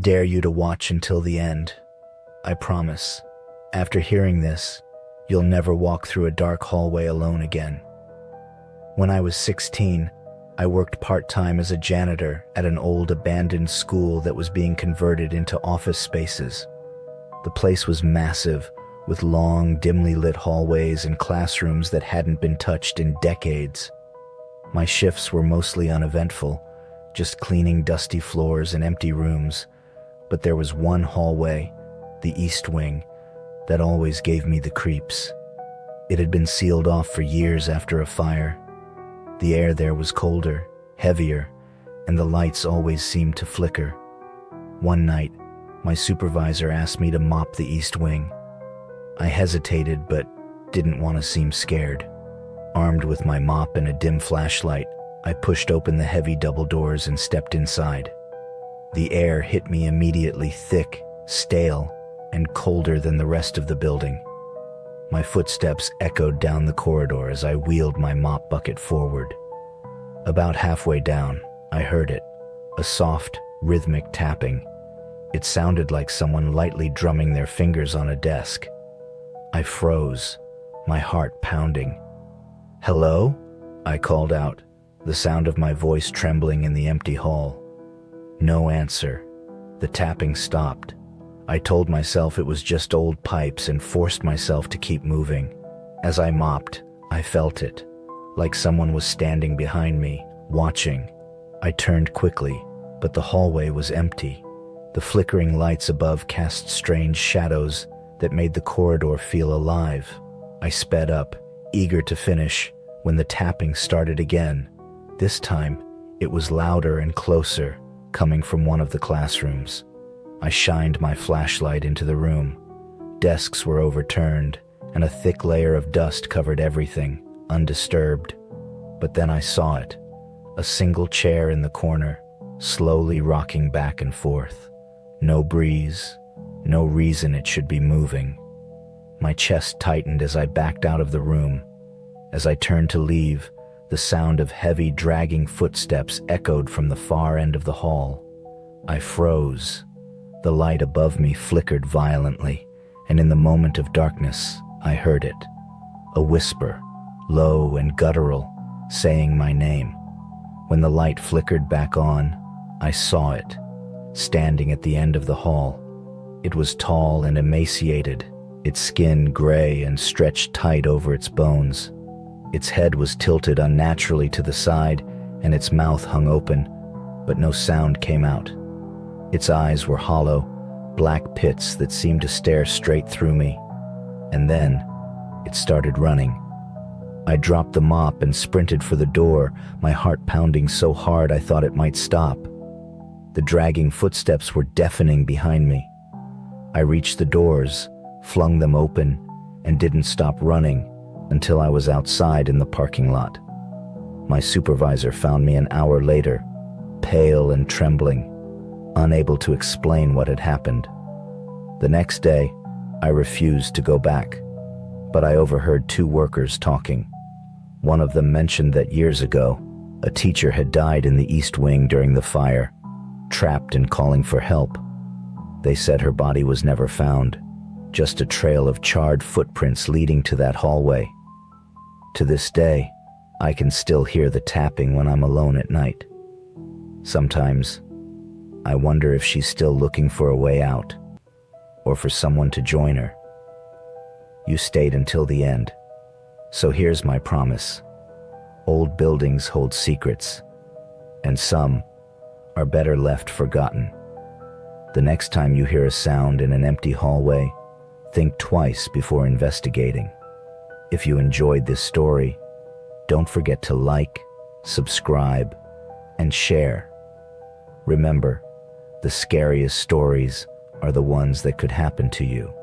dare you to watch until the end. I promise. After hearing this, you'll never walk through a dark hallway alone again. When I was 16, I worked part-time as a janitor at an old abandoned school that was being converted into office spaces. The place was massive, with long, dimly lit hallways and classrooms that hadn't been touched in decades. My shifts were mostly uneventful, just cleaning dusty floors and empty rooms, but there was one hallway, the East Wing, that always gave me the creeps. It had been sealed off for years after a fire. The air there was colder, heavier, and the lights always seemed to flicker. One night, my supervisor asked me to mop the East Wing. I hesitated but didn't want to seem scared. Armed with my mop and a dim flashlight, I pushed open the heavy double doors and stepped inside. The air hit me immediately, thick, stale, and colder than the rest of the building. My footsteps echoed down the corridor as I wheeled my mop bucket forward. About halfway down, I heard it, a soft, rhythmic tapping. It sounded like someone lightly drumming their fingers on a desk. I froze, my heart pounding. "Hello?" I called out, the sound of my voice trembling in the empty hall. No answer. The tapping stopped. I told myself it was just old pipes and forced myself to keep moving. As I mopped, I felt it, like someone was standing behind me, watching. I turned quickly, but the hallway was empty. The flickering lights above cast strange shadows that made the corridor feel alive. I sped up, eager to finish, when the tapping started again. This time, it was louder and closer, coming from one of the classrooms. I shined my flashlight into the room. Desks were overturned, and a thick layer of dust covered everything, undisturbed. But then I saw it, a single chair in the corner, slowly rocking back and forth. No breeze, no reason it should be moving. My chest tightened as I backed out of the room. As I turned to leave, the sound of heavy, dragging footsteps echoed from the far end of the hall. I froze. The light above me flickered violently, and in the moment of darkness, I heard it. A whisper, low and guttural, saying my name. When the light flickered back on, I saw it, standing at the end of the hall. It was tall and emaciated, its skin gray and stretched tight over its bones. Its head was tilted unnaturally to the side, and its mouth hung open, but no sound came out. Its eyes were hollow, black pits that seemed to stare straight through me. And then, it started running. I dropped the mop and sprinted for the door, my heart pounding so hard I thought it might stop. The dragging footsteps were deafening behind me. I reached the doors, flung them open, and didn't stop running until I was outside in the parking lot. My supervisor found me an hour later, pale and trembling, unable to explain what had happened. The next day, I refused to go back, but I overheard two workers talking. One of them mentioned that years ago, a teacher had died in the East Wing during the fire, trapped and calling for help. They said her body was never found, just a trail of charred footprints leading to that hallway. To this day, I can still hear the tapping when I'm alone at night. Sometimes, I wonder if she's still looking for a way out, or for someone to join her. You stayed until the end, so here's my promise. Old buildings hold secrets, and some are better left forgotten. The next time you hear a sound in an empty hallway, think twice before investigating. If you enjoyed this story, don't forget to like, subscribe, and share. Remember, the scariest stories are the ones that could happen to you.